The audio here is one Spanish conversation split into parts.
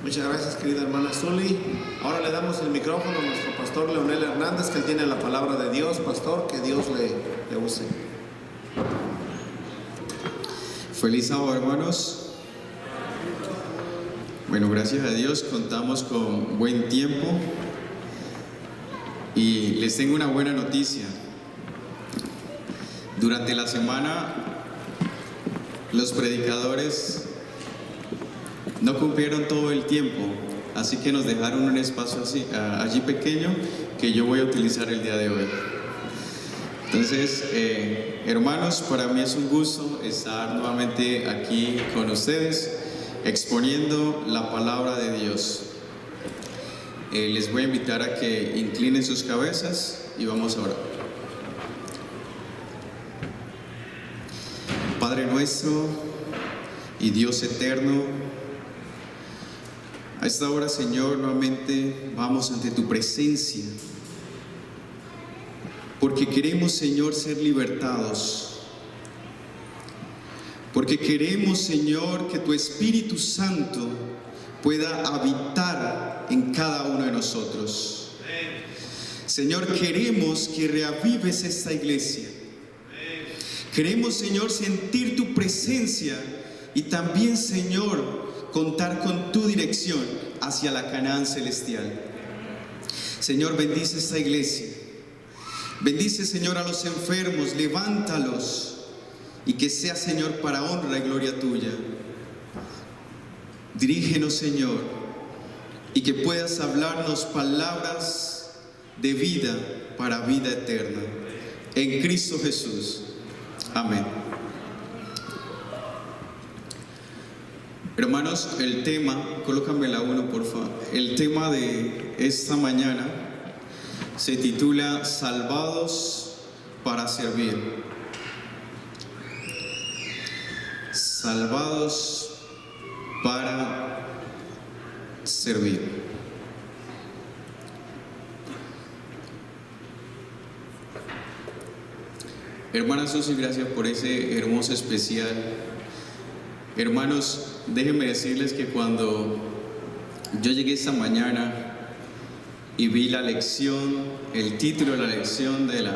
Muchas gracias, querida hermana Zuli. Ahora le damos el micrófono a nuestro pastor Leonel Hernández, que él tiene la palabra de Dios. Pastor, que Dios le use. Feliz sábado, hermanos. Bueno, gracias a Dios contamos con buen tiempo y les tengo una buena noticia. Durante la semana los predicadores no cumplieron todo el tiempo, así que nos dejaron un espacio allí pequeño que yo voy a utilizar el día de hoy. Entonces, hermanos, para mí es un gusto estar nuevamente aquí con ustedes exponiendo la palabra de Dios. Les voy a invitar a que inclinen sus cabezas y vamos a orar. Padre nuestro y Dios eterno, a esta hora, Señor, nuevamente vamos ante tu presencia, porque queremos, Señor, ser libertados, porque queremos, Señor, que tu Espíritu Santo pueda habitar en cada uno de nosotros. Señor, queremos que reavives esta iglesia. Queremos, Señor, sentir tu presencia y también, Señor, contar con tu dirección hacia la Canaán celestial. Señor, bendice esta iglesia. Bendice, Señor, a los enfermos, levántalos y que sea, Señor, para honra y gloria tuya. Dirígenos, Señor, y que puedas hablarnos palabras de vida para vida eterna. En Cristo Jesús. Amén. Hermanos, el tema, colócame la 1 por favor. El tema de esta mañana se titula Salvados para servir. Salvados para servir. Hermana Susi, gracias por ese hermoso especial. Hermanos, déjenme decirles que cuando yo llegué esta mañana y vi la lección, el título de la lección del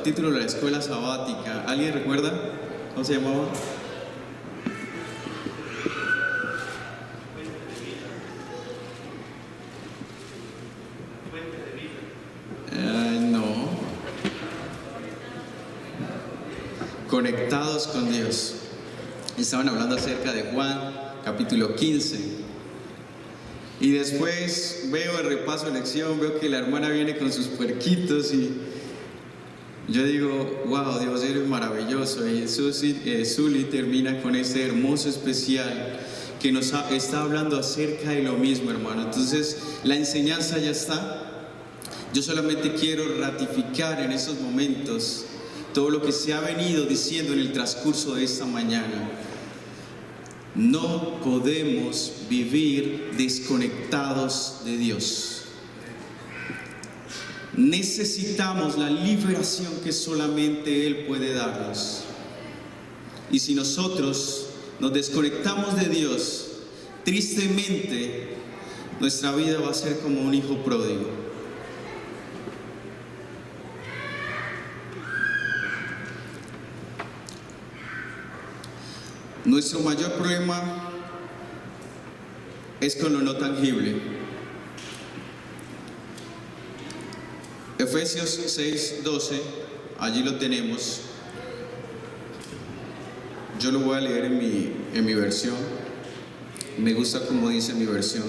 título de la escuela sabática, ¿alguien recuerda? ¿Cómo se llamaba? Conectados con Dios. Estaban hablando acerca de Juan, capítulo 15. Y después veo el repaso de lección, veo que la hermana viene con sus puerquitos y yo digo, wow, Dios, eres maravilloso. Y Zuli termina con este hermoso especial que nos está hablando acerca de lo mismo, hermano. Entonces, la enseñanza ya está. Yo solamente quiero ratificar en estos momentos todo lo que se ha venido diciendo en el transcurso de esta mañana. No podemos vivir desconectados de Dios. Necesitamos la liberación que solamente Él puede darnos. Y si nosotros nos desconectamos de Dios, tristemente nuestra vida va a ser como un hijo pródigo. Nuestro mayor problema es con lo no tangible. Efesios 6:12, allí lo tenemos. Yo lo voy a leer en mi versión. Me gusta como dice mi versión.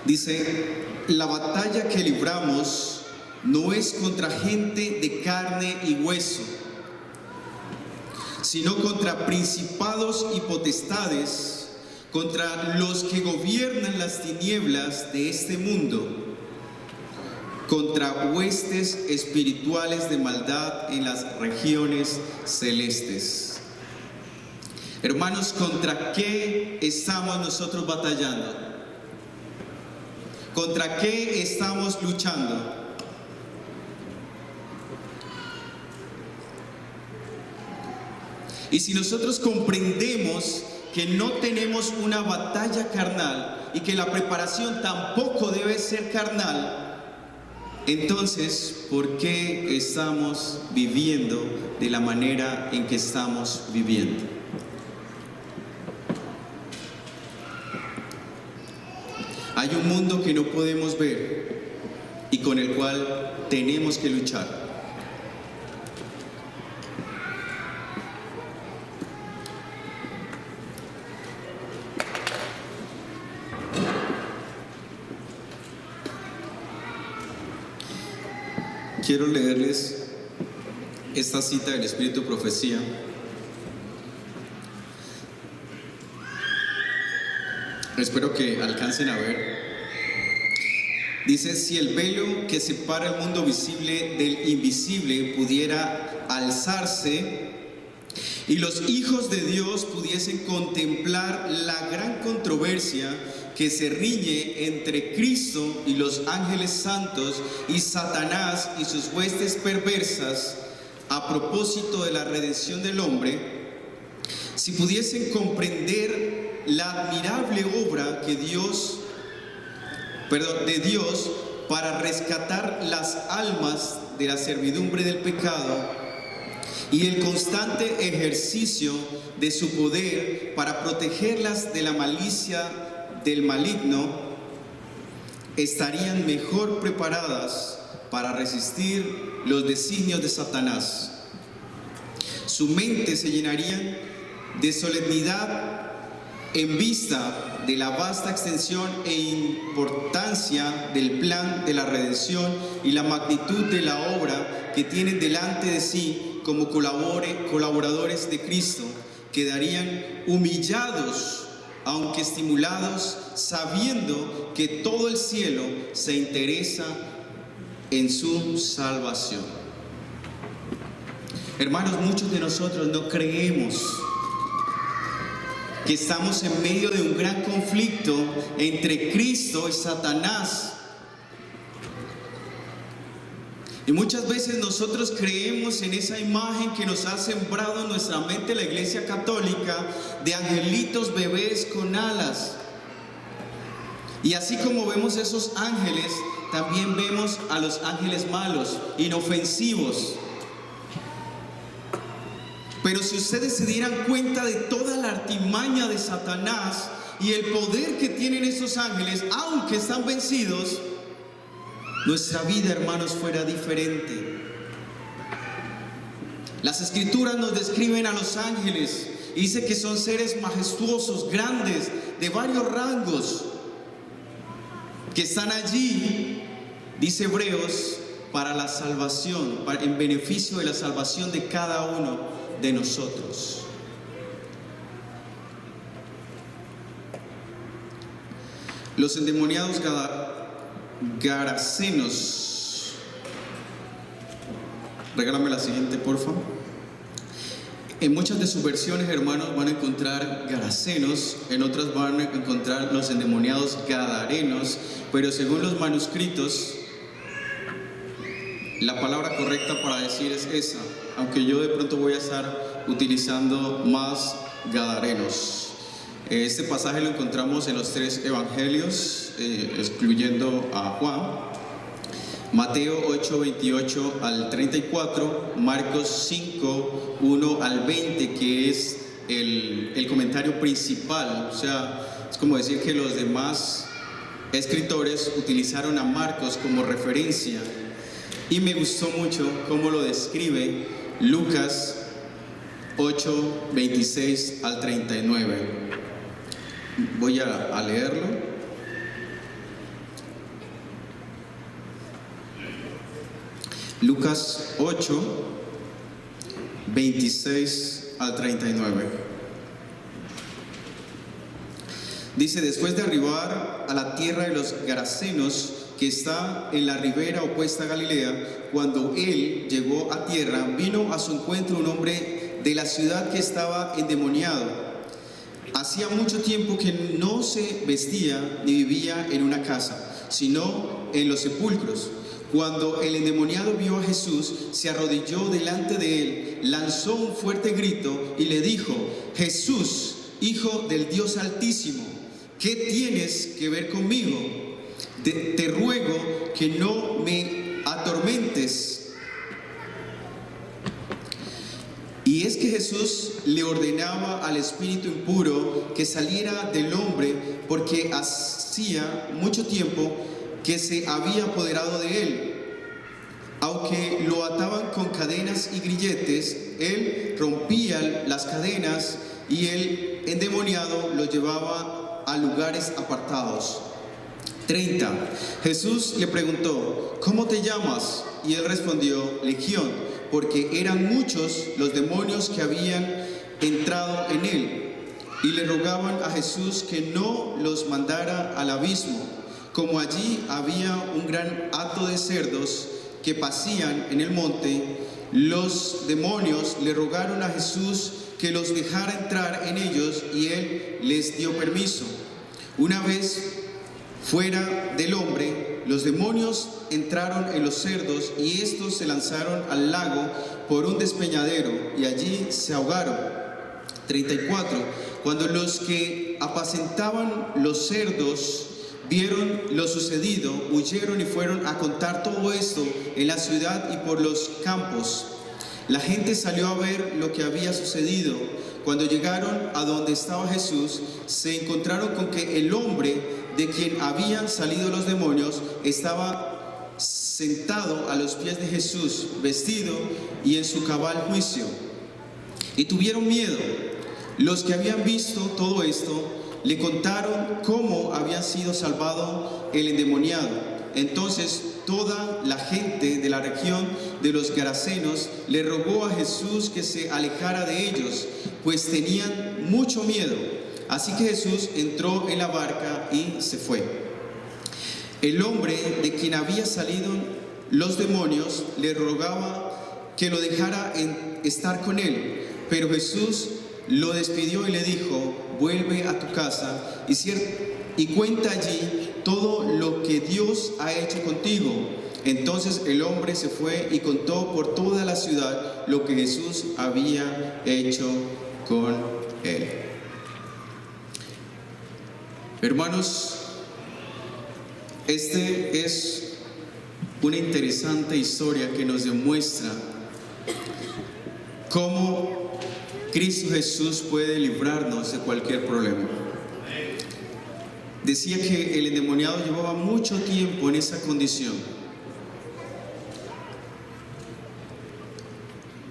Dice, la batalla que libramos no es contra gente de carne y hueso, sino contra principados y potestades, contra los que gobiernan las tinieblas de este mundo, contra huestes espirituales de maldad en las regiones celestes. Hermanos, ¿contra qué estamos nosotros batallando? ¿Contra qué estamos luchando? Y si nosotros comprendemos que no tenemos una batalla carnal y que la preparación tampoco debe ser carnal, entonces, ¿por qué estamos viviendo de la manera en que estamos viviendo? Hay un mundo que no podemos ver y con el cual tenemos que luchar. Quiero leerles esta cita del Espíritu Profecía. Espero que alcancen a ver. Dice: si el velo que separa el mundo visible del invisible pudiera alzarse y los hijos de Dios pudiesen contemplar la gran controversia que se riñe entre Cristo y los ángeles santos y Satanás y sus huestes perversas a propósito de la redención del hombre, si pudiesen comprender la admirable obra de Dios para rescatar las almas de la servidumbre del pecado y el constante ejercicio de su poder para protegerlas de la malicia del maligno, estarían mejor preparadas para resistir los designios de Satanás. Su mente se llenaría de solemnidad en vista de la vasta extensión e importancia del plan de la redención y la magnitud de la obra que tienen delante de sí como colaboradores de Cristo. Quedarían humillados, aunque estimulados, sabiendo que todo el cielo se interesa en su salvación. Hermanos, muchos de nosotros no creemos que estamos en medio de un gran conflicto entre Cristo y Satanás. Y muchas veces nosotros creemos en esa imagen que nos ha sembrado en nuestra mente la Iglesia Católica de angelitos bebés con alas. Y así como vemos esos ángeles, también vemos a los ángeles malos, inofensivos. Pero si ustedes se dieran cuenta de toda la artimaña de Satanás y el poder que tienen esos ángeles, aunque están vencidos, nuestra vida, hermanos, fuera diferente. Las Escrituras nos describen a los ángeles y dice que son seres majestuosos, grandes, de varios rangos, que están allí, dice Hebreos, para la salvación, en beneficio de la salvación de cada uno de nosotros. Los endemoniados garasenos. Regálame la siguiente, por favor. En muchas de sus versiones, hermanos, van a encontrar garasenos, en otras van a encontrar los endemoniados gadarenos, pero según los manuscritos, la palabra correcta para decir es esa, aunque yo de pronto voy a estar utilizando más gadarenos. Este pasaje lo encontramos en los 3 evangelios, excluyendo a Juan. Mateo 8, 28 al 34, Marcos 5, 1 al 20, que es el comentario principal. O sea, es como decir que los demás escritores utilizaron a Marcos como referencia. Y me gustó mucho cómo lo describe Lucas 8, 26 al 39. Voy a leerlo. Lucas 8, 26 al 39. Dice: después de arribar a la tierra de los Garasenos, que está en la ribera opuesta a Galilea, cuando él llegó a tierra, vino a su encuentro un hombre de la ciudad que estaba endemoniado. Hacía mucho tiempo que no se vestía ni vivía en una casa, sino en los sepulcros. Cuando el endemoniado vio a Jesús, se arrodilló delante de él lanzó un fuerte grito y le dijo: Jesús, Hijo del Dios Altísimo, ¿qué tienes que ver conmigo? Te ruego que no me atormentes. Y es que Jesús le ordenaba al espíritu impuro que saliera del hombre, porque hacía mucho tiempo que se había apoderado de él. Aunque lo ataban con cadenas y grilletes, él rompía las cadenas y el endemoniado lo llevaba a lugares apartados. 30. Jesús le preguntó: ¿cómo te llamas? Y él respondió: Legión, porque eran muchos los demonios que habían entrado en él. Y le rogaban a Jesús que no los mandara al abismo. Como allí había un gran hato de cerdos que pasían en el monte, los demonios le rogaron a Jesús que los dejara entrar en ellos, y él les dio permiso. Una vez fuera del hombre, los demonios entraron en los cerdos, y estos se lanzaron al lago por un despeñadero, y allí se ahogaron. 34. Cuando los que apacentaban los cerdos vieron lo sucedido, huyeron y fueron a contar todo esto en la ciudad y por los campos. La gente salió a ver lo que había sucedido. Cuando llegaron a donde estaba Jesús, se encontraron con que el hombre de quien habían salido los demonios estaba sentado a los pies de Jesús, vestido y en su cabal juicio. Y tuvieron miedo. Los que habían visto todo esto le contaron cómo había sido salvado el endemoniado. Entonces toda la gente de la región de los Gerasenos le rogó a Jesús que se alejara de ellos, pues tenían mucho miedo. Así que Jesús entró en la barca y se fue. El hombre de quien había salido los demonios le rogaba que lo dejara estar con él, pero Jesús lo despidió y le dijo: vuelve a tu casa y cuenta allí todo lo que Dios ha hecho contigo. Entonces el hombre se fue y contó por toda la ciudad lo que Jesús había hecho con él. Hermanos, este es una interesante historia que nos demuestra cómo Cristo Jesús puede librarnos de cualquier problema. Decía que el endemoniado llevaba mucho tiempo en esa condición.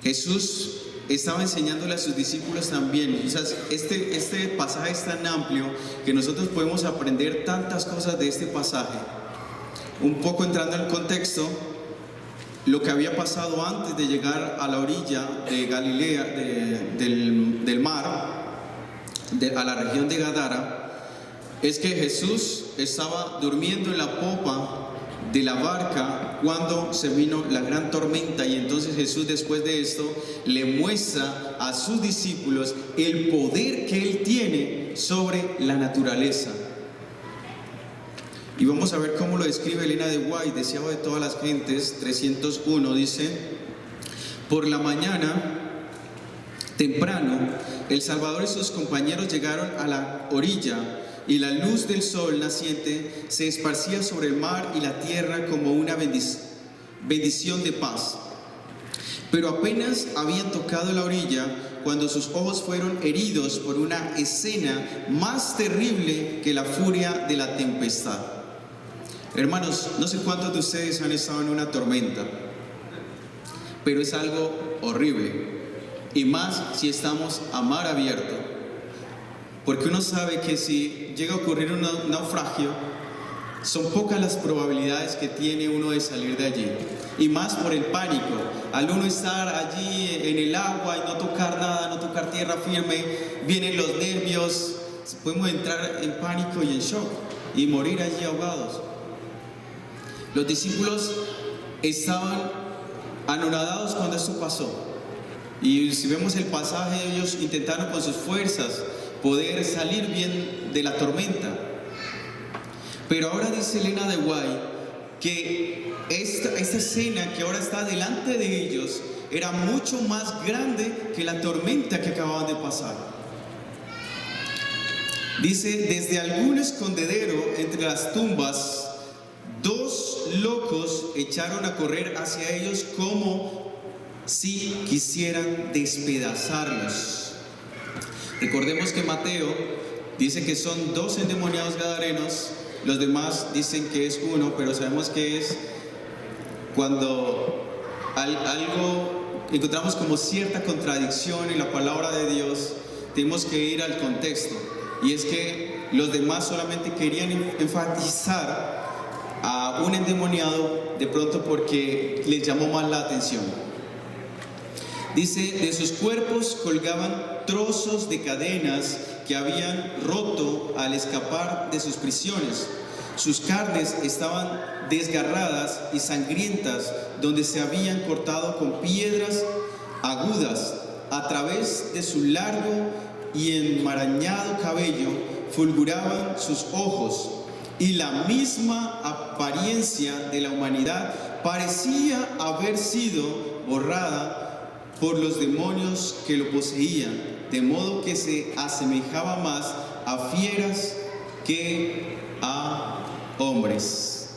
Jesús estaba enseñándole a sus discípulos también. O sea, este pasaje es tan amplio que nosotros podemos aprender tantas cosas de este pasaje. Un poco entrando en el contexto, lo que había pasado antes de llegar a la orilla de Galilea, del mar, a la región de Gadara, es que Jesús estaba durmiendo en la popa de la barca cuando se vino la gran tormenta, y entonces Jesús, después de esto, le muestra a sus discípulos el poder que Él tiene sobre la naturaleza. Y vamos a ver cómo lo describe Elena de White, deseado de todas las gentes, 301, dice: por la mañana, temprano, el Salvador y sus compañeros llegaron a la orilla, y la luz del sol naciente se esparcía sobre el mar y la tierra como una bendición de paz. Pero apenas habían tocado la orilla cuando sus ojos fueron heridos por una escena más terrible que la furia de la tempestad. Hermanos, no sé cuántos de ustedes han estado en una tormenta, pero es algo horrible, y más si estamos a mar abierto, porque uno sabe que si llega a ocurrir un naufragio, son pocas las probabilidades que tiene uno de salir de allí, y más por el pánico. Al uno estar allí en el agua y no tocar nada, no tocar tierra firme, vienen los nervios, podemos entrar en pánico y en shock y morir allí ahogados. Los discípulos estaban anonadados cuando esto pasó, y si vemos el pasaje, ellos intentaron con sus fuerzas poder salir bien de la tormenta. Pero ahora dice Elena de White que esta escena que ahora está delante de ellos era mucho más grande que la tormenta que acababan de pasar. Dice, desde algún escondedero entre las tumbas, dos locos echaron a correr hacia ellos como si quisieran despedazarlos. Recordemos que Mateo dice que son 2 endemoniados gadarenos, los demás dicen que es uno, pero sabemos que es cuando algo encontramos como cierta contradicción en la palabra de Dios, tenemos que ir al contexto. Y es que los demás solamente querían enfatizar a un endemoniado de pronto porque les llamó más la atención. Dice, de sus cuerpos colgaban trozos de cadenas que habían roto al escapar de sus prisiones. Sus carnes estaban desgarradas y sangrientas, donde se habían cortado con piedras agudas. A través de su largo y enmarañado cabello fulguraban sus ojos, y la misma apariencia de la humanidad parecía haber sido borrada por los demonios que lo poseían, de modo que se asemejaba más a fieras que a hombres.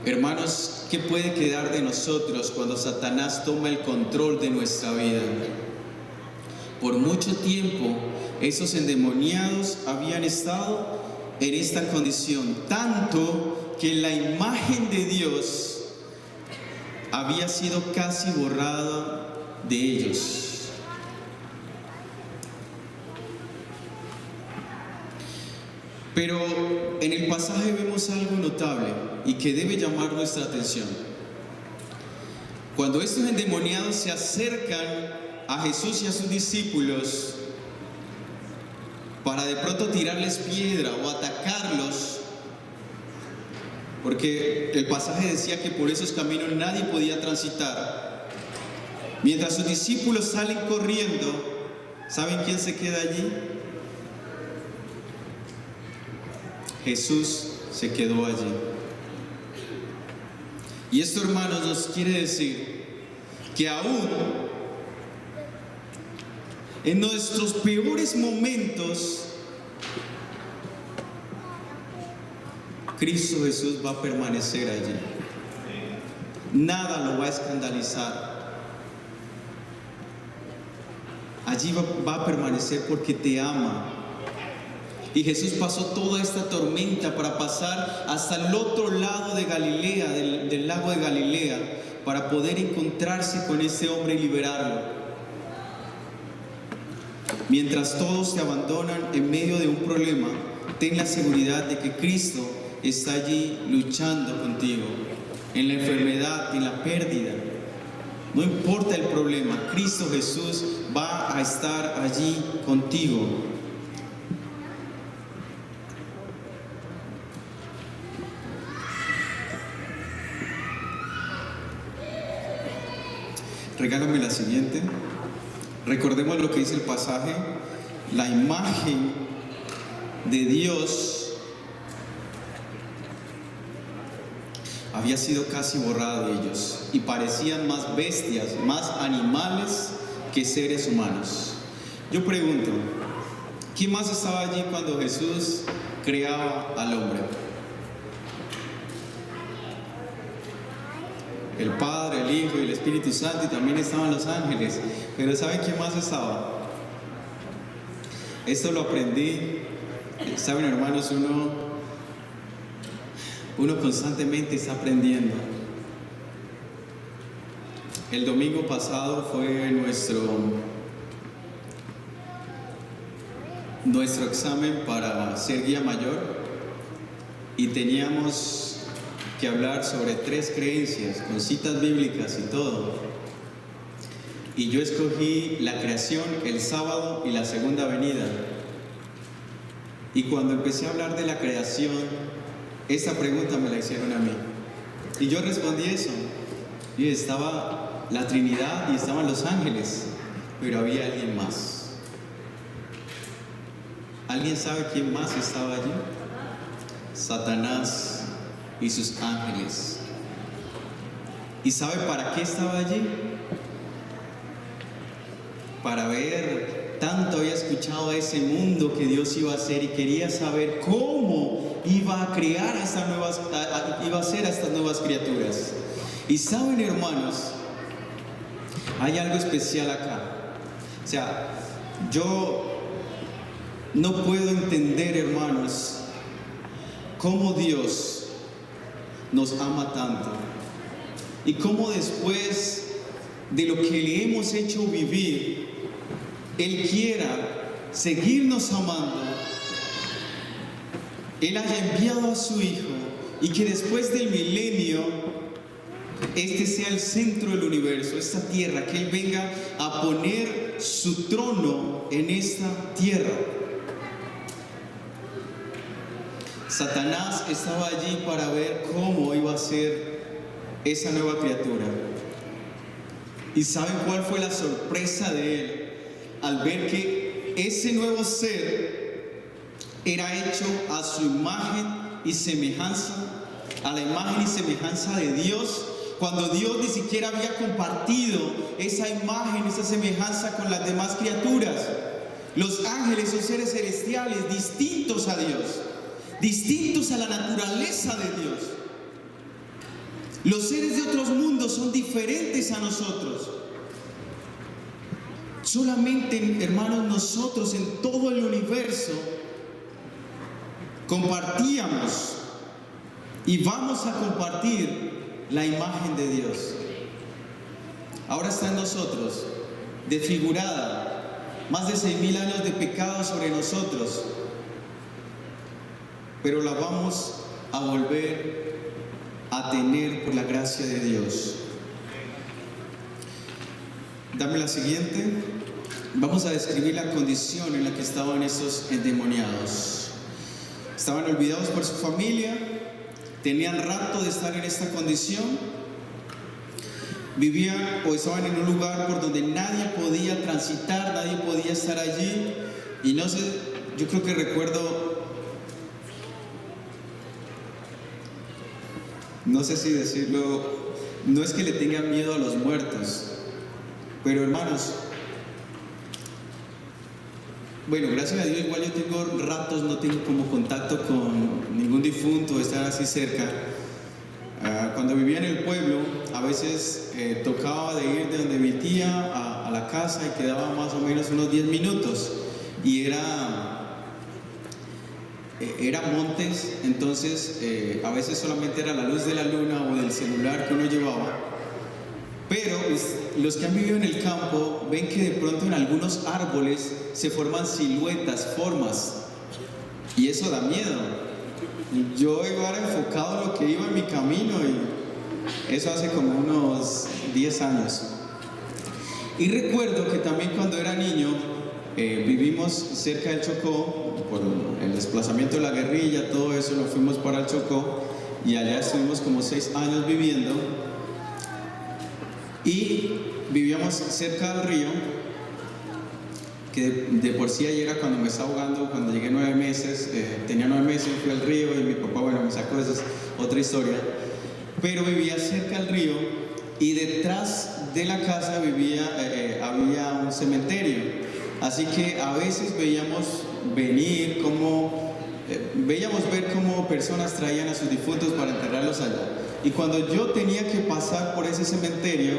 Hermanos, ¿qué puede quedar de nosotros cuando Satanás toma el control de nuestra vida? Por mucho tiempo, esos endemoniados habían estado en esta condición, tanto que la imagen de Dios había sido casi borrada de ellos. Pero en el pasaje vemos algo notable y que debe llamar nuestra atención. Cuando estos endemoniados se acercan a Jesús y a sus discípulos para de pronto tirarles piedra o atacarlos, porque el pasaje decía que por esos caminos nadie podía transitar. Mientras sus discípulos salen corriendo, ¿saben quién se queda allí? Jesús se quedó allí. Y esto, hermanos, nos quiere decir que aún en nuestros peores momentos, Cristo Jesús va a permanecer allí. Nada lo va a escandalizar. Allí va a permanecer porque te ama. Y Jesús pasó toda esta tormenta para pasar hasta el otro lado de Galilea, del lago de Galilea, para poder encontrarse con este hombre y liberarlo. Mientras todos te abandonan en medio de un problema, ten la seguridad de que Cristo está allí luchando contigo, en la enfermedad, en la pérdida. No importa el problema, Cristo Jesús va a estar allí contigo. Regálame la siguiente. Recordemos lo que dice el pasaje. La imagen de Dios había sido casi borrada de ellos y parecían más bestias, más animales que seres humanos. Yo pregunto, ¿quién más estaba allí cuando Jesús creaba al hombre? El Padre, el Hijo y el Espíritu Santo, y también estaban los ángeles. Pero ¿saben quién más estaba? Esto lo aprendí. Saben, hermanos, uno constantemente está aprendiendo. El domingo pasado fue nuestro examen para ser guía mayor y teníamos que hablar sobre 3 creencias con citas bíblicas y todo. Y yo escogí la creación, el sábado y la segunda venida. Y cuando empecé a hablar de la creación, esa pregunta me la hicieron a mí. Y yo respondí eso. Y estaba la Trinidad y estaban los ángeles, pero había alguien más. ¿Alguien sabe quién más estaba allí? Satanás y sus ángeles. ¿Y sabe para qué estaba allí? Para ver, tanto había escuchado a ese mundo que Dios iba a hacer y quería saber cómo iba a crear a estas nuevas, iba a hacer a estas nuevas criaturas. Y saben, hermanos, hay algo especial acá. O sea, yo no puedo entender, hermanos, cómo Dios nos ama tanto y cómo después de lo que le hemos hecho vivir, Él quiera seguirnos amando. Él haya enviado a su Hijo y que después del milenio este sea el centro del universo, esta tierra, que Él venga a poner su trono en esta tierra. Satanás estaba allí para ver cómo iba a ser esa nueva criatura. ¿Y saben cuál fue la sorpresa de él? Al ver que ese nuevo ser era hecho a su imagen y semejanza, a la imagen y semejanza de Dios, cuando Dios ni siquiera había compartido esa imagen, esa semejanza con las demás criaturas. Los ángeles son seres celestiales distintos a Dios, distintos a la naturaleza de Dios. Los seres de otros mundos son diferentes a nosotros. Solamente, hermanos, nosotros en todo el universo compartíamos y vamos a compartir la imagen de Dios. Ahora está en nosotros, desfigurada, más de 6.000 años de pecado sobre nosotros, pero la vamos a volver a tener por la gracia de Dios. Dame la siguiente. Vamos a describir la condición en la que estaban esos endemoniados. Estaban olvidados por su familia, tenían rato de estar en esta condición, vivían o estaban en un lugar por donde nadie podía transitar, nadie podía estar allí. Y no sé, yo creo que recuerdo, no sé si decirlo, no es que le tengan miedo a los muertos, pero hermanos, bueno, gracias a Dios igual yo tengo ratos, no tengo como contacto con ningún difunto, estar así cerca. Cuando vivía en el pueblo, a veces tocaba de ir de donde mi tía a la casa y quedaba más o menos unos 10 minutos. Y era montes, entonces a veces solamente era la luz de la luna o del celular que uno llevaba. Pero los que han vivido en el campo ven que de pronto en algunos árboles se forman siluetas, formas, y eso da miedo. Yo iba enfocado en lo que iba en mi camino, y eso hace como unos 10 años. Y recuerdo que también cuando era niño vivimos cerca del Chocó, por el desplazamiento de la guerrilla, todo eso, nos fuimos para el Chocó y allá estuvimos como 6 años viviendo. Y vivíamos cerca del río, que de por sí ayer era cuando me estaba ahogando, cuando llegué 9 meses, tenía 9 meses, fui al río y mi papá, bueno, me sacó, esa es otra historia. Pero vivía cerca del río y detrás de la casa había un cementerio. Así que a veces veíamos ver cómo personas traían a sus difuntos para enterrarlos allá. Y cuando yo tenía que pasar por ese cementerio,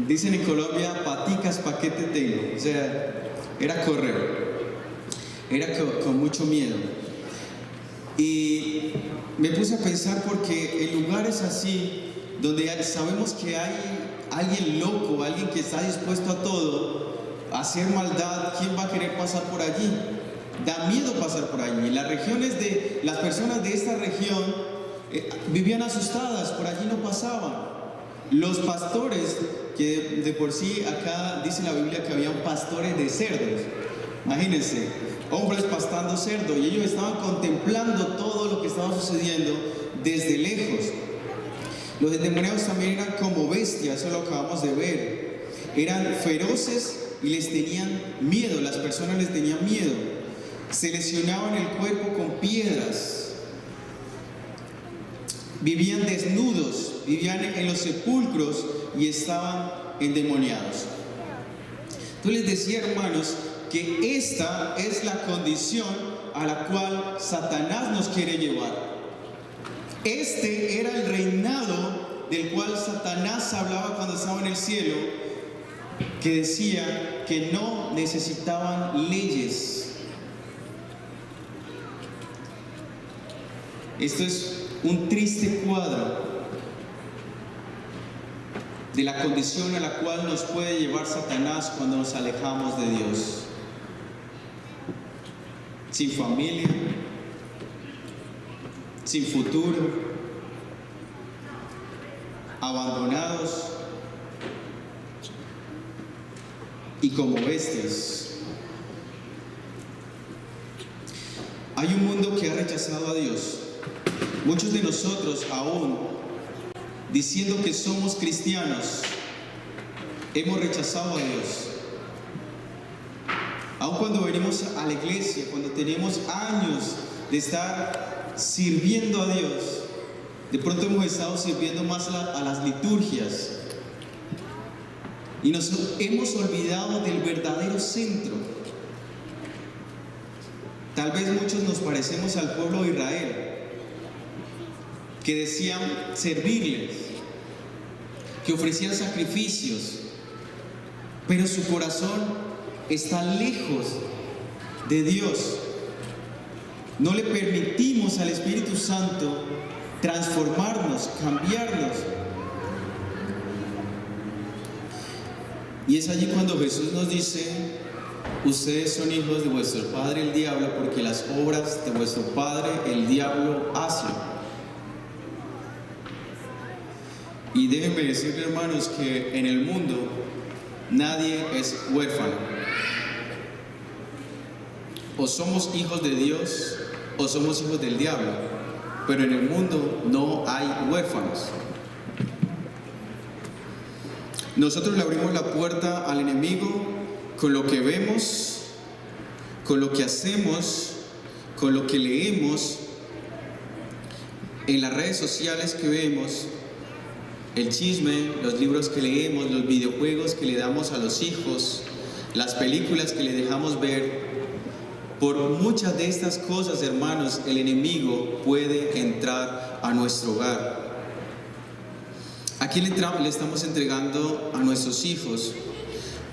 dicen en Colombia, paticas, ¿pa' qué te tengo? O sea, era correr, era con mucho miedo. Y me puse a pensar porque en lugares así, donde sabemos que hay alguien loco, alguien que está dispuesto a todo, a hacer maldad, ¿quién va a querer pasar por allí? Da miedo pasar por allí. Las personas de esta región vivían asustadas, por allí no pasaban. Los pastores, que de por sí acá dice la Biblia que habían pastores de cerdos, imagínense, hombres pastando cerdo, y ellos estaban contemplando todo lo que estaba sucediendo desde lejos. Los endemoniados también eran como bestias, eso lo acabamos de ver. Eran feroces y les tenían miedo, las personas les tenían miedo. Se lesionaban el cuerpo con piedras. Vivían desnudos, vivían en los sepulcros y estaban endemoniados. Entonces les decía, hermanos, que esta es la condición a la cual Satanás nos quiere llevar. Este era el reinado del cual Satanás hablaba cuando estaba en el cielo, que decía que no necesitaban leyes. Esto es un triste cuadro de la condición a la cual nos puede llevar Satanás cuando nos alejamos de Dios. Sin familia, sin futuro, abandonados y como bestias. Hay un mundo que ha rechazado a Dios. Muchos de nosotros aún, diciendo que somos cristianos, hemos rechazado a Dios. Aun cuando venimos a la iglesia, cuando tenemos años de estar sirviendo a Dios, de pronto hemos estado sirviendo más a las liturgias y nos hemos olvidado del verdadero centro. Tal vez muchos nos parecemos al pueblo de Israel, que decían servirles, que ofrecían sacrificios, pero su corazón está lejos de Dios. No le permitimos al Espíritu Santo transformarnos, cambiarnos. Y es allí cuando Jesús nos dice: ustedes son hijos de vuestro padre el diablo, porque las obras de vuestro padre el diablo hace. Y déjenme decirle, hermanos, que en el mundo nadie es huérfano. O somos hijos de Dios o somos hijos del diablo, pero en el mundo no hay huérfanos. Nosotros le abrimos la puerta al enemigo con lo que vemos, con lo que hacemos, con lo que leemos, en las redes sociales que vemos, el chisme, los libros que leemos, los videojuegos que le damos a los hijos, las películas que le dejamos ver. Por muchas de estas cosas, hermanos, el enemigo puede entrar a nuestro hogar. ¿A quién le estamos entregando a nuestros hijos?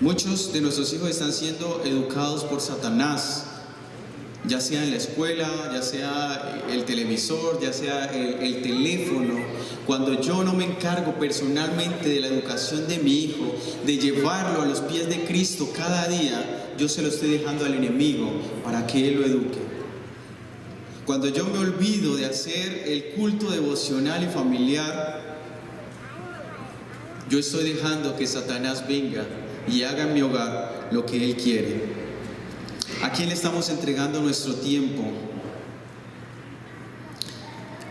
Muchos de nuestros hijos están siendo educados por Satanás, ya sea en la escuela, ya sea el televisor, ya sea el teléfono. Cuando yo no me encargo personalmente de la educación de mi hijo, de llevarlo a los pies de Cristo cada día, yo se lo estoy dejando al enemigo para que él lo eduque. Cuando yo me olvido de hacer el culto devocional y familiar, yo estoy dejando que Satanás venga y haga en mi hogar lo que él quiere. ¿A quién le estamos entregando nuestro tiempo?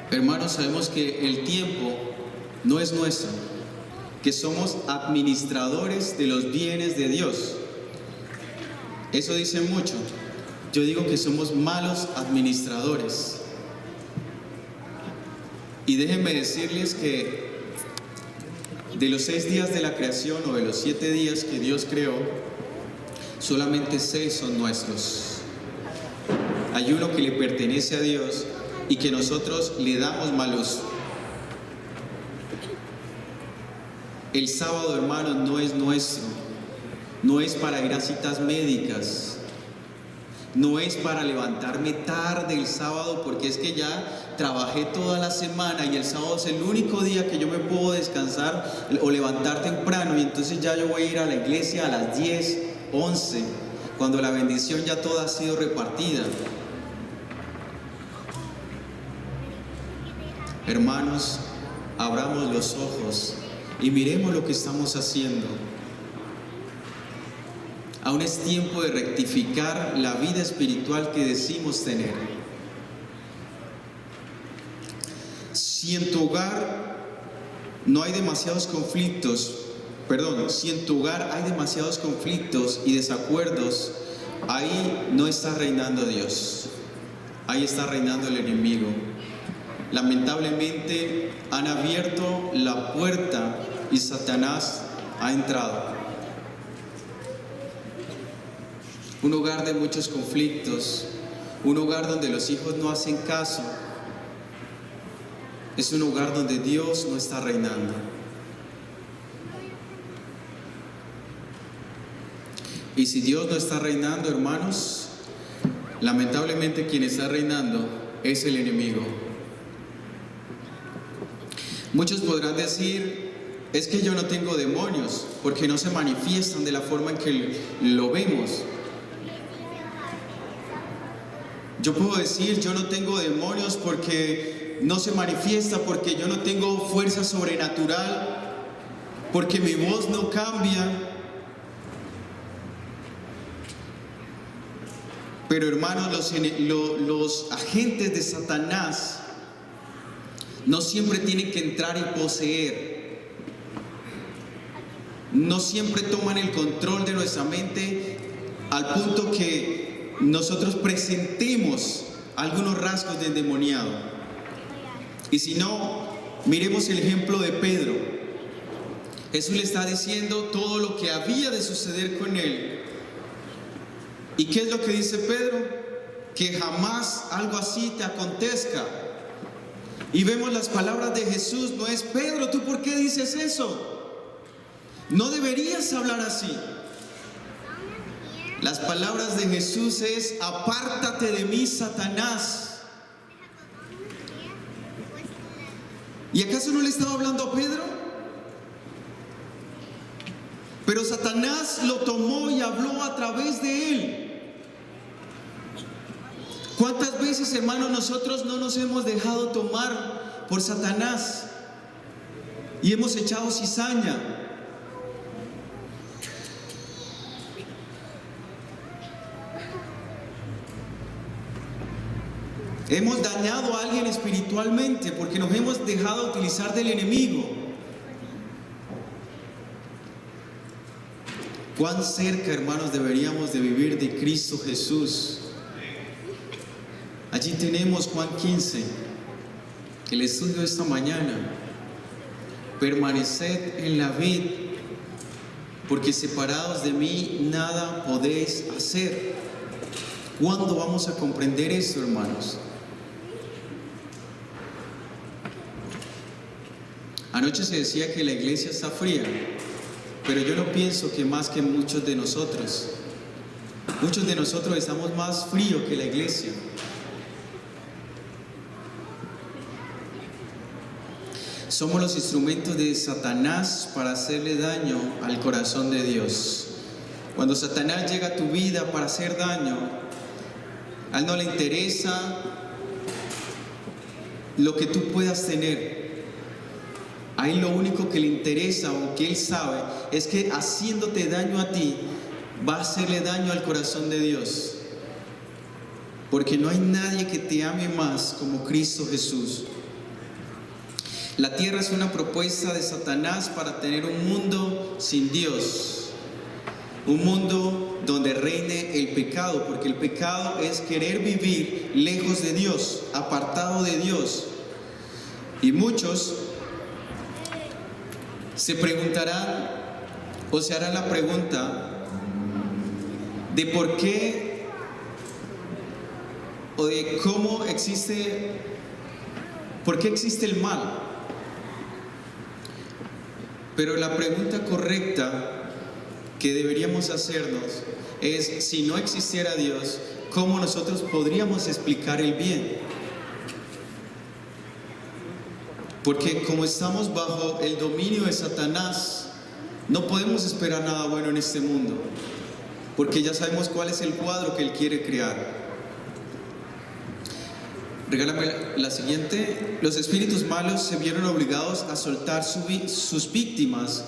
Hermanos, sabemos que el tiempo no es nuestro, que somos administradores de los bienes de Dios. Eso dice mucho. Yo digo que somos malos administradores. Y déjenme decirles que de los 6 días de la creación, o de los 7 días que Dios creó, solamente 6 son nuestros. Hay uno que le pertenece a Dios y que nosotros le damos mal uso. El sábado, hermanos, no es nuestro. No es para ir a citas médicas. No es para levantarme tarde el sábado porque es que ya trabajé toda la semana y el sábado es el único día que yo me puedo descansar o levantar temprano, y entonces ya yo voy a ir a la iglesia a las 10, 11, cuando la bendición ya toda ha sido repartida. Hermanos, abramos los ojos y miremos lo que estamos haciendo. Aún es tiempo de rectificar la vida espiritual que decimos tener. Si en tu hogar no hay demasiados conflictos, si en tu hogar hay demasiados conflictos y desacuerdos, ahí no está reinando Dios, ahí está reinando el enemigo. lamentablemente han abierto la puerta y Satanás ha entrado. Un hogar de muchos conflictos, un hogar donde los hijos no hacen caso, es un hogar donde Dios no está reinando. Y si Dios no está reinando, hermanos, lamentablemente quien está reinando es el enemigo. Muchos podrán decir, es que yo no tengo demonios, porque no se manifiestan de la forma en que lo vemos. Yo puedo decir, yo no tengo demonios porque no se manifiesta, porque yo no tengo fuerza sobrenatural, porque mi voz no cambia. Pero hermanos, los agentes de Satanás no siempre tienen que entrar y poseer. No siempre toman el control de nuestra mente al punto que nosotros presentemos algunos rasgos de endemoniado. Y si no, miremos el ejemplo de Pedro. Jesús le está diciendo todo lo que había de suceder con él. ¿Y qué es lo que dice Pedro? Que jamás algo así te acontezca. Y vemos las palabras de Jesús, no es: Pedro, ¿tú por qué dices eso? No deberías hablar así. Las palabras de Jesús es: apártate de mí, Satanás. ¿Y acaso no le estaba hablando a Pedro? Pero Satanás lo tomó y habló a través de él. ¿Cuántas veces, hermanos, nosotros no nos hemos dejado tomar por Satanás y hemos echado cizaña? Hemos dañado a alguien espiritualmente porque nos hemos dejado utilizar del enemigo. ¿Cuán cerca, hermanos, deberíamos de vivir de Cristo Jesús? Allí tenemos Juan 15, el estudio de esta mañana. Permaneced en la vid, porque separados de mí nada podéis hacer. ¿Cuándo vamos a comprender esto, hermanos? Anoche se decía que la iglesia está fría, pero yo no pienso que más que muchos de nosotros. Muchos de nosotros estamos más fríos que la iglesia. Somos los instrumentos de Satanás para hacerle daño al corazón de Dios. Cuando Satanás llega a tu vida para hacer daño, a él no le interesa lo que tú puedas tener. A él lo único que le interesa o que él sabe es que haciéndote daño a ti, va a hacerle daño al corazón de Dios. Porque no hay nadie que te ame más como Cristo Jesús. La tierra es una propuesta de Satanás para tener un mundo sin Dios. Un mundo donde reine el pecado, porque el pecado es querer vivir lejos de Dios, apartado de Dios. Y muchos se preguntarán o se harán la pregunta de por qué o de cómo existe, por qué existe el mal. Pero la pregunta correcta que deberíamos hacernos es: si no existiera Dios, ¿cómo nosotros podríamos explicar el bien? Porque como estamos bajo el dominio de Satanás, no podemos esperar nada bueno en este mundo, porque ya sabemos cuál es el cuadro que él quiere crear. Regálame la siguiente. Los espíritus malos se vieron obligados a soltar sus víctimas.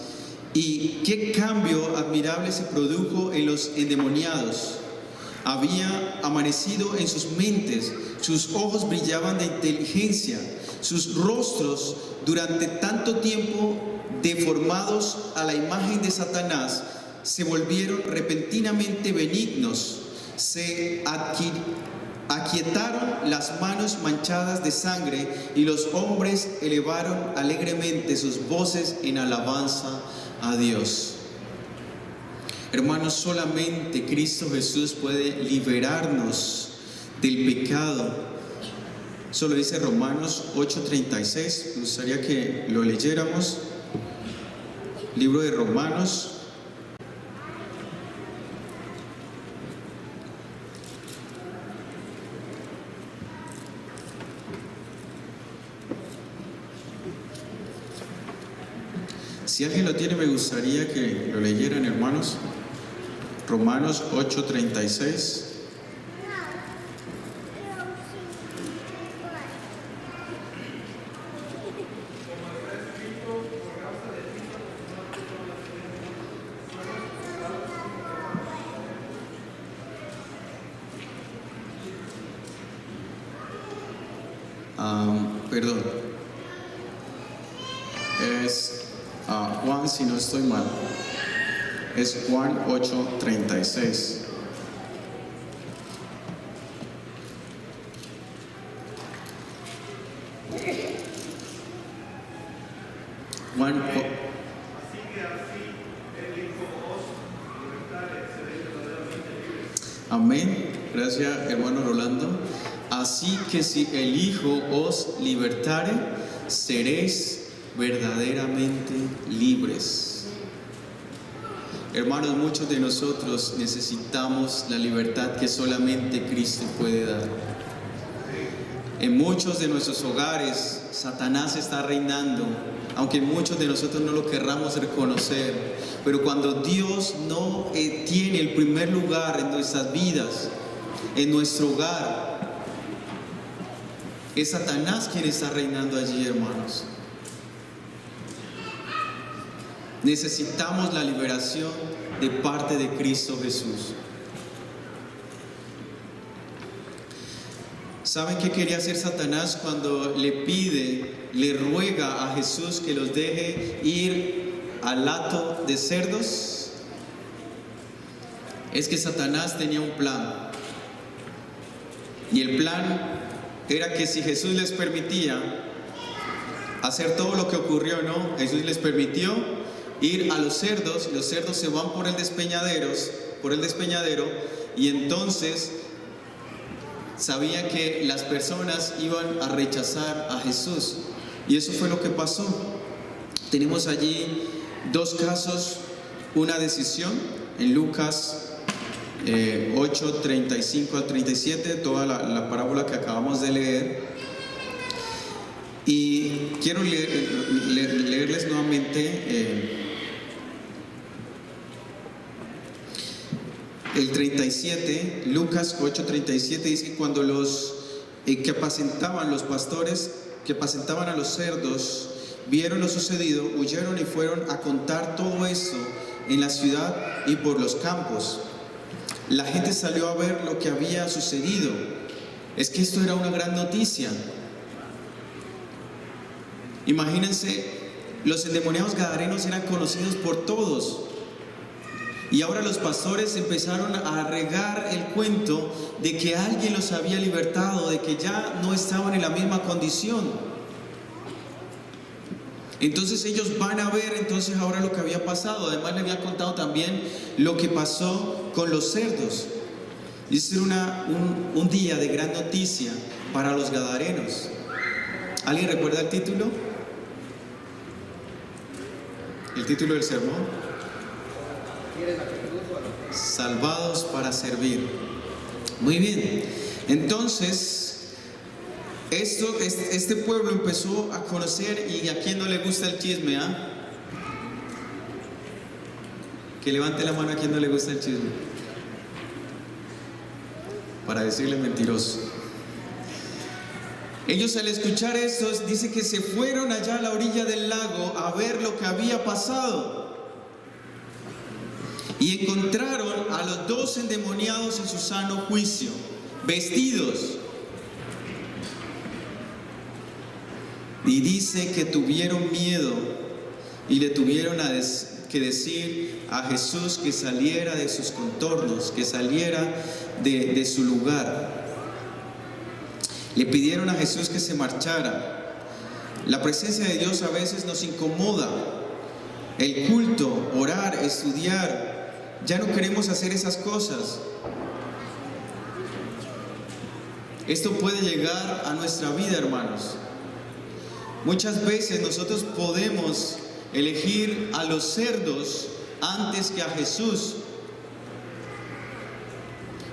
¿Y qué cambio admirable se produjo en los endemoniados? Había amanecido en sus mentes, sus ojos brillaban de inteligencia, sus rostros durante tanto tiempo deformados a la imagen de Satanás se volvieron repentinamente benignos, se Aquietaron las manos manchadas de sangre y los hombres elevaron alegremente sus voces en alabanza a Dios. Hermanos, solamente Cristo Jesús puede liberarnos del pecado. Eso lo dice Romanos 8:36. Me gustaría que lo leyéramos. Libro de Romanos. Si alguien lo tiene, me gustaría que lo leyeran, hermanos. Romanos 8:36. Perdón. Es Juan, si no estoy mal. Es Juan 8:36. Juan. Amén. Gracias, hermano Rolando. Así que si el Hijo os libertare, seréis verdaderamente libres. Hermanos, muchos de nosotros necesitamos la libertad que solamente Cristo puede dar. En muchos de nuestros hogares, Satanás está reinando, aunque muchos de nosotros no lo querramos reconocer. Pero cuando Dios no tiene el primer lugar en nuestras vidas, en nuestro hogar, es Satanás quien está reinando allí, hermanos. Necesitamos la liberación de parte de Cristo Jesús. ¿Saben qué quería hacer Satanás cuando le ruega a Jesús que los deje ir al hato de cerdos? Es que Satanás tenía un plan. Y el plan era que si Jesús les permitía hacer todo lo que ocurrió, ¿no? Jesús les permitió ir a los cerdos se van por el despeñadero, y entonces sabía que las personas iban a rechazar a Jesús. Y eso fue lo que pasó. Tenemos allí dos casos, una decisión en Lucas 8:35 al 37, toda la parábola que acabamos de leer. Y quiero leerles nuevamente el 37, Lucas 8:37 dice que cuando los que apacentaban, los pastores que apacentaban a los cerdos, vieron lo sucedido, huyeron y fueron a contar todo eso en la ciudad y por los campos. La gente salió a ver lo que había sucedido. Es que esto era una gran noticia. Imagínense, los endemoniados gadarenos eran conocidos por todos. Y ahora los pastores empezaron a regar el cuento de que alguien los había libertado, de que ya no estaban en la misma condición. Entonces ellos van a ver entonces ahora lo que había pasado. Además le había contado también lo que pasó con los cerdos. Y ese era un día de gran noticia para los gadarenos. ¿Alguien recuerda el título? El título del sermón. Salvados para servir. Muy bien. Entonces, este pueblo empezó a conocer, y a quién no le gusta el chisme, ¿ah? Que levante la mano a quien no le gusta el chisme, para decirle mentiroso. Ellos, al escuchar esto, dice que se fueron allá a la orilla del lago a ver lo que había pasado. Y encontraron a los dos endemoniados en su sano juicio, vestidos. Y dice que tuvieron miedo y le tuvieron que decir a Jesús que saliera de sus contornos, que saliera de su lugar. Le pidieron a Jesús que se marchara. La presencia de Dios a veces nos incomoda. El culto, orar, estudiar, ya no queremos hacer esas cosas. Esto puede llegar a nuestra vida, hermanos. Muchas veces nosotros podemos elegir a los cerdos antes que a Jesús.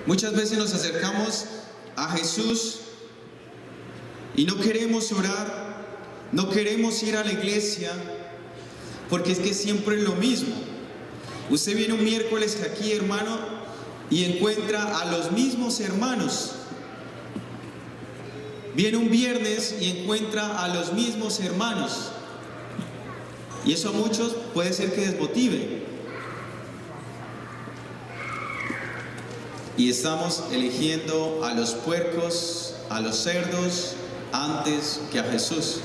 Muchas veces nos acercamos a Jesús y no queremos orar, no queremos ir a la iglesia, porque es que siempre es lo mismo. Usted viene un miércoles aquí, hermano, y encuentra a los mismos hermanos. Viene un viernes y encuentra a los mismos hermanos. Y eso a muchos puede ser que desmotive. Y estamos eligiendo a los puercos, a los cerdos, antes que a Jesús.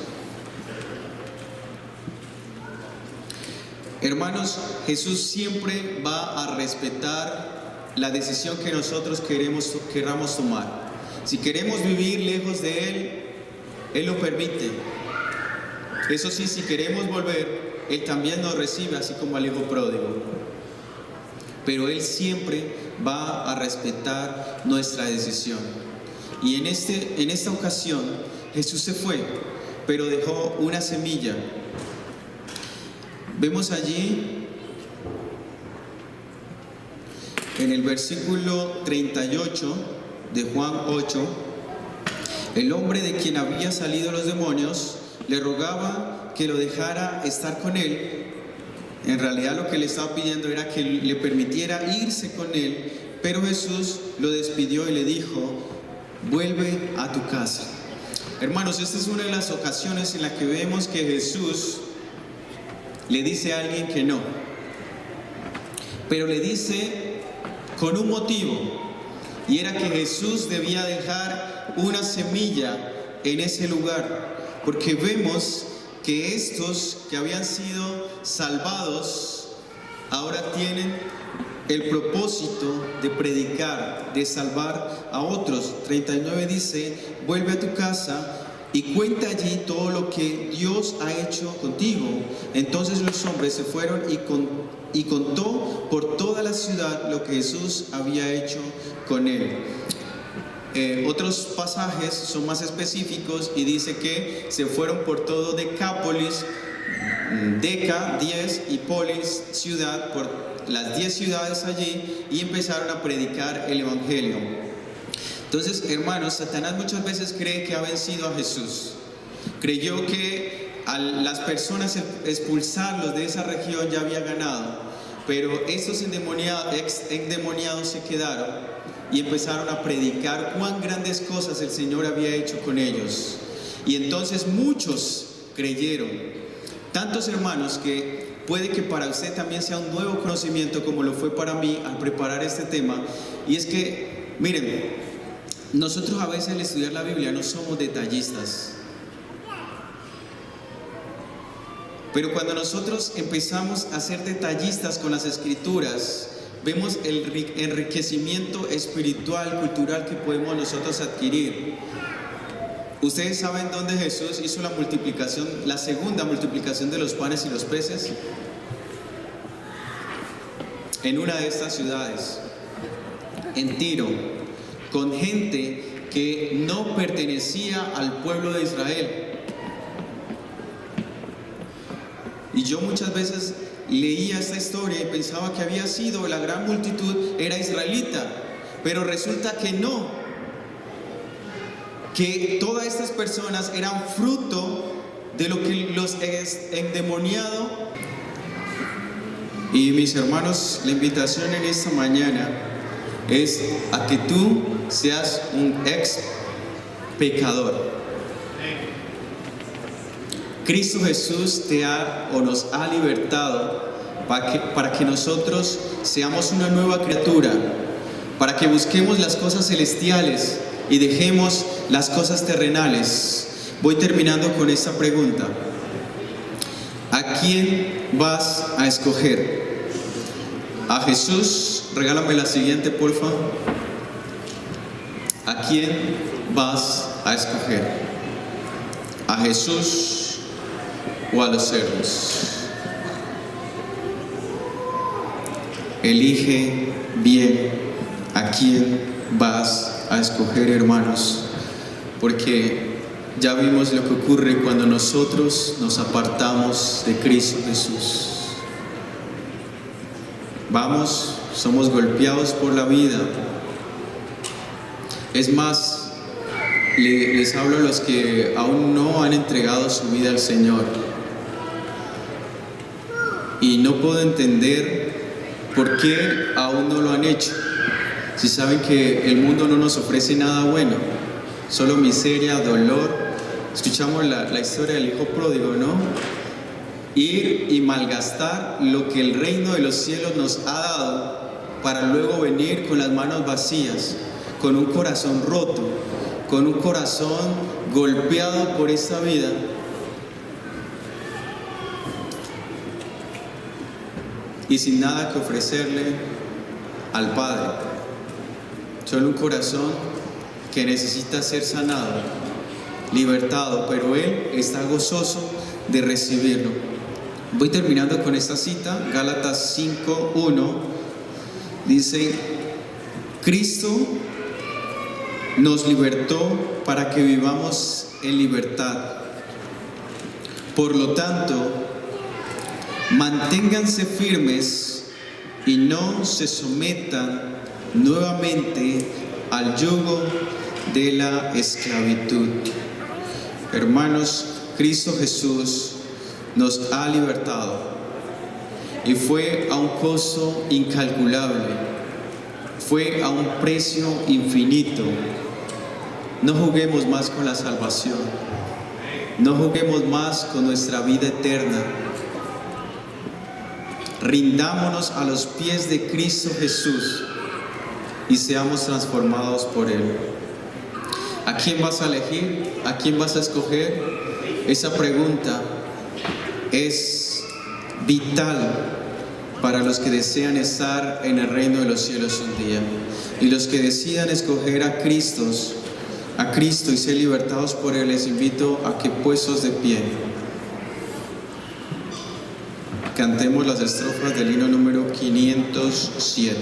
Hermanos, Jesús siempre va a respetar la decisión que nosotros queramos tomar. Si queremos vivir lejos de Él, Él lo permite. Eso sí, si queremos volver, Él también nos recibe, así como al hijo pródigo. Pero Él siempre va a respetar nuestra decisión. Y en esta ocasión, Jesús se fue, pero dejó una semilla. Vemos allí, en el versículo 38 de Juan 8, el hombre de quien había salido los demonios le rogaba que lo dejara estar con él. En realidad lo que le estaba pidiendo era que le permitiera irse con él, pero Jesús lo despidió y le dijo: vuelve a tu casa. Hermanos, esta es una de las ocasiones en las que vemos que Jesús le dice a alguien que no, pero le dice con un motivo, y era que Jesús debía dejar una semilla en ese lugar, porque vemos que estos que habían sido salvados ahora tienen el propósito de predicar, de salvar a otros. 39 dice: vuelve a tu casa y cuenta allí todo lo que Dios ha hecho contigo. Entonces los hombres se fueron y contó por toda la ciudad lo que Jesús había hecho con él. Otros pasajes son más específicos y dice que se fueron por todo Decápolis, Deca, 10, y Polis, ciudad, por las 10 ciudades allí, y empezaron a predicar el evangelio. Entonces, hermanos, Satanás muchas veces cree que ha vencido a Jesús. Creyó que a las personas expulsarlos de esa región ya había ganado, pero estos endemoniados se quedaron y empezaron a predicar cuán grandes cosas el Señor había hecho con ellos. Y entonces muchos creyeron. Tantos, hermanos, que puede que para usted también sea un nuevo conocimiento, como lo fue para mí al preparar este tema. Y es que, miren, nosotros a veces al estudiar la Biblia no somos detallistas. Pero cuando nosotros empezamos a ser detallistas con las Escrituras, vemos el enriquecimiento espiritual, cultural que podemos nosotros adquirir. ¿Ustedes saben dónde Jesús hizo la multiplicación, la segunda multiplicación de los panes y los peces? En una de estas ciudades, en Tiro, con gente que no pertenecía al pueblo de Israel. Y yo muchas veces leía esta historia y pensaba que había sido, la gran multitud era israelita, pero resulta que no, que todas estas personas eran fruto de lo que los endemoniados. Y mis hermanos, la invitación en esta mañana es a que tú seas un ex pecador. Cristo Jesús nos ha libertado para que nosotros seamos una nueva criatura, para que busquemos las cosas celestiales y dejemos las cosas terrenales. Voy terminando con esta pregunta: ¿a quién vas a escoger? ¿A Jesús? Regálame la siguiente, por favor. ¿A quién vas a escoger? ¿A Jesús o a los cerdos? Elige bien a quién vas a escoger, hermanos, porque ya vimos lo que ocurre cuando nosotros nos apartamos de Cristo Jesús. Somos golpeados por la vida. Es más, les hablo a los que aún no han entregado su vida al Señor. Y no puedo entender por qué aún no lo han hecho. Si saben que el mundo no nos ofrece nada bueno, solo miseria, dolor. Escuchamos la historia del hijo pródigo, ¿no? Ir y malgastar lo que el reino de los cielos nos ha dado para luego venir con las manos vacías, con un corazón roto, con un corazón golpeado por esta vida. Y sin nada que ofrecerle al Padre. Solo un corazón que necesita ser sanado, libertado, pero Él está gozoso de recibirlo. Voy terminando con esta cita, Gálatas 5:1, dice: Cristo nos libertó para que vivamos en libertad. Por lo tanto, manténganse firmes y no se sometan nuevamente al yugo de la esclavitud. Hermanos, Cristo Jesús nos ha libertado y fue a un costo incalculable, fue a un precio infinito. No juguemos más con la salvación, no juguemos más con nuestra vida eterna. Rindámonos a los pies de Cristo Jesús y seamos transformados por Él. ¿A quién vas a elegir? ¿A quién vas a escoger? Esa pregunta es vital para los que desean estar en el reino de los cielos un día. Y los que decidan escoger a Cristo y ser libertados por Él, les invito a que puestos de pie cantemos las estrofas del himno número 507.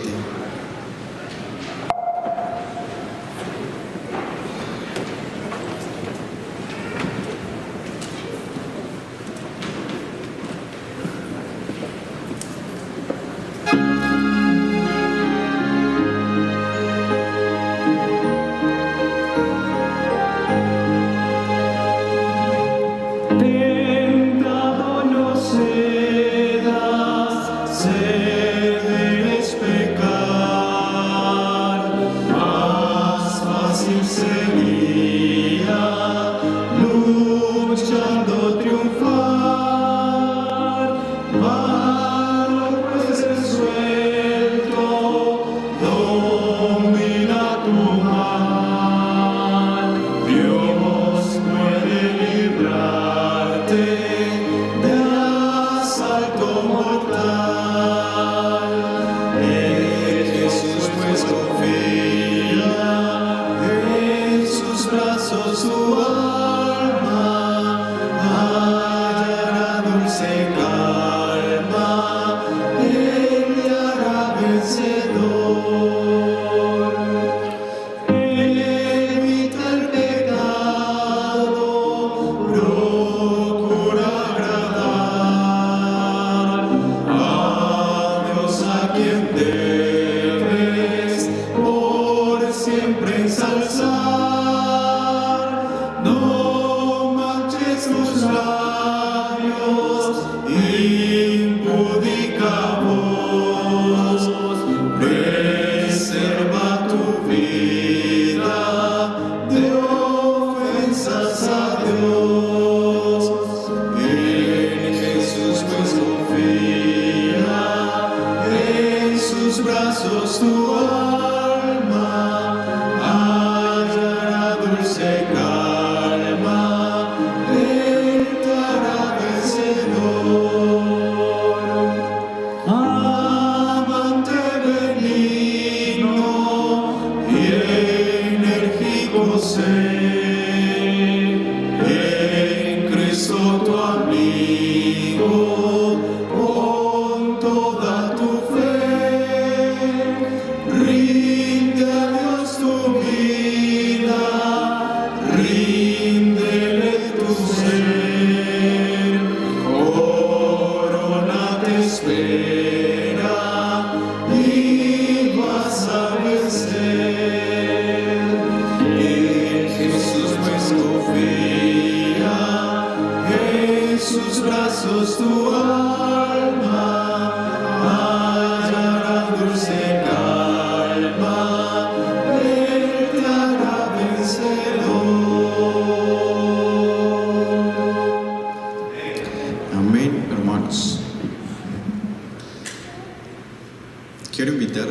Say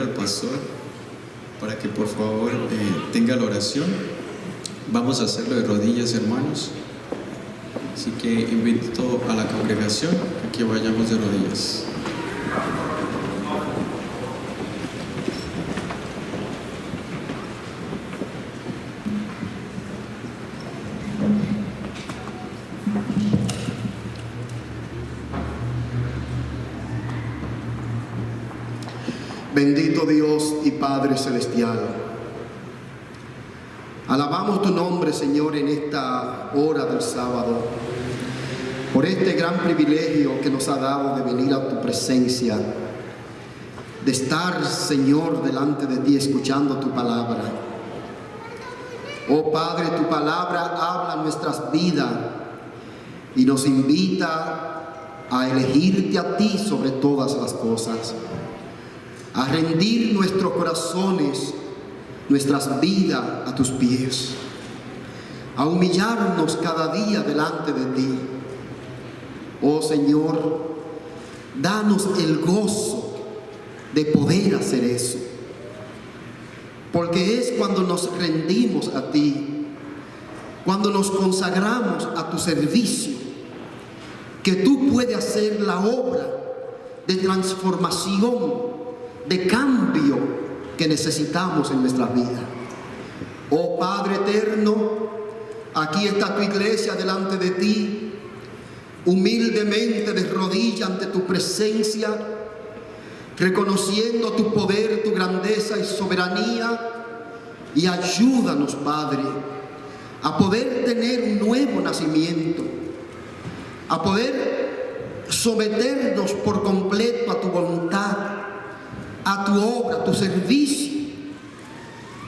al pastor para que por favor tenga la oración. Vamos a hacerlo de rodillas, hermanos. Así que invito a la congregación a que vayamos de rodillas. Bendito Dios y Padre Celestial, alabamos tu nombre, Señor, en esta hora del sábado, por este gran privilegio que nos ha dado de venir a tu presencia, de estar, Señor, delante de ti escuchando tu palabra. Oh Padre, tu palabra habla nuestras vidas y nos invita a elegirte a ti sobre todas las cosas, a rendir nuestros corazones, nuestras vidas a tus pies, a humillarnos cada día delante de ti. Oh Señor, danos el gozo de poder hacer eso, porque es cuando nos rendimos a ti, cuando nos consagramos a tu servicio, que tú puedes hacer la obra de transformación, de cambio que necesitamos en nuestra vida. Oh Padre eterno, aquí está tu iglesia delante de ti, humildemente de rodillas ante tu presencia, reconociendo tu poder, tu grandeza y soberanía, y ayúdanos, Padre, a poder tener un nuevo nacimiento, a poder someternos por completo a tu voluntad, a tu obra, a tu servicio.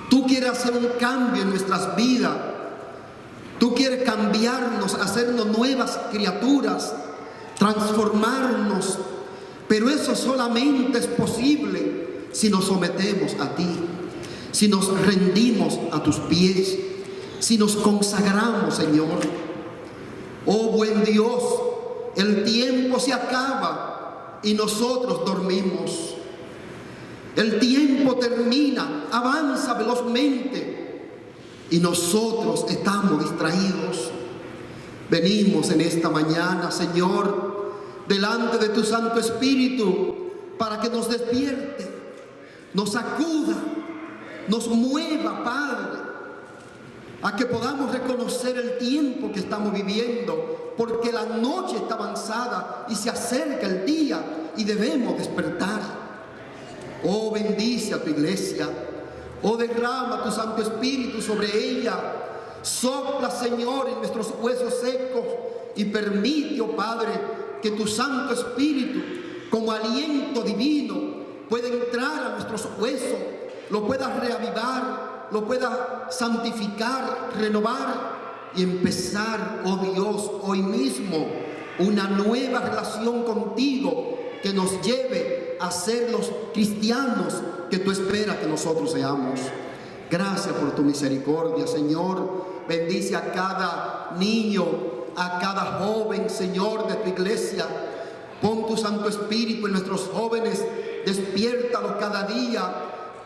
Tú quieres hacer un cambio en nuestras vidas. Tú quieres cambiarnos, hacernos nuevas criaturas, transformarnos. Pero eso solamente es posible si nos sometemos a ti, si nos rendimos a tus pies, si nos consagramos, Señor. Oh buen Dios, el tiempo se acaba y nosotros dormimos. El tiempo termina, avanza velozmente y nosotros estamos distraídos. Venimos en esta mañana, Señor, delante de tu Santo Espíritu para que nos despierte, nos sacuda, nos mueva, Padre, a que podamos reconocer el tiempo que estamos viviendo, porque la noche está avanzada y se acerca el día y debemos despertar. Oh, bendice a tu iglesia. Oh, derrama tu Santo Espíritu sobre ella. Sopla, Señor, en nuestros huesos secos y permite, oh Padre, que tu Santo Espíritu, como aliento divino, pueda entrar a nuestros huesos, lo pueda reavivar, lo pueda santificar, renovar y empezar, oh Dios, hoy mismo una nueva relación contigo que nos lleve a ser los cristianos que tú esperas que nosotros seamos. Gracias por tu misericordia, Señor. Bendice a cada niño, a cada joven, Señor, de tu iglesia. Pon tu Santo Espíritu en nuestros jóvenes, despiértalos cada día.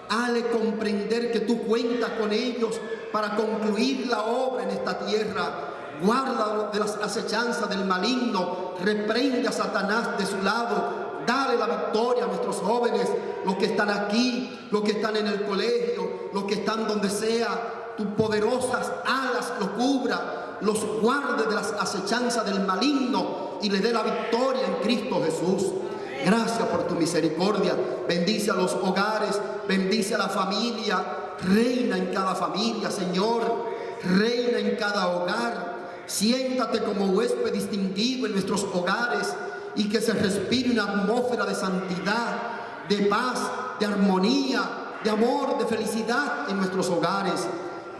Hale comprender que tú cuentas con ellos para concluir la obra en esta tierra. Guárdalo de las acechanzas del maligno. Reprende a Satanás de su lado. Dale la victoria a nuestros jóvenes, los que están aquí, los que están en el colegio, los que están donde sea. Tus poderosas alas los cubra, los guarde de las acechanzas del maligno y le dé la victoria en Cristo Jesús. Gracias por tu misericordia. Bendice a los hogares, bendice a la familia. Reina en cada familia, Señor. Reina en cada hogar. Siéntate como huésped distinguido en nuestros hogares y que se respire una atmósfera de santidad, de paz, de armonía, de amor, de felicidad en nuestros hogares.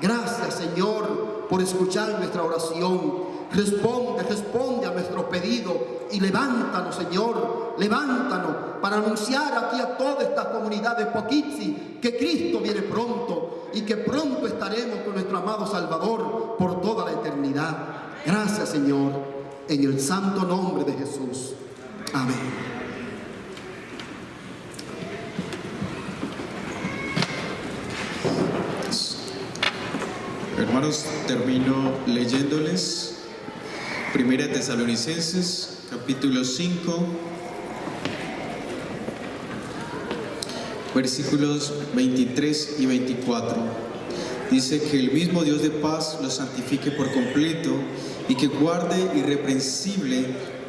Gracias, Señor, por escuchar nuestra oración. Responde a nuestro pedido y levántanos, Señor, levántanos para anunciar aquí a toda esta comunidad de Poughkeepsie que Cristo viene pronto y que pronto estaremos con nuestro amado Salvador por toda la eternidad. Gracias, Señor, en el santo nombre de Jesús. Amén. Hermanos, termino leyéndoles 1 Tesalonicenses, capítulo 5, versículos 23 y 24. Dice que el mismo Dios de paz los santifique por completo y que guarde irreprensible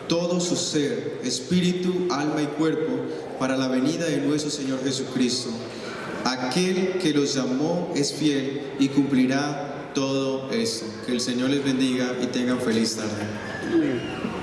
todo su ser, espíritu, alma y cuerpo, para la venida de nuestro Señor Jesucristo. Aquel que los llamó es fiel y cumplirá todo esto. Que el Señor les bendiga y tengan feliz tarde.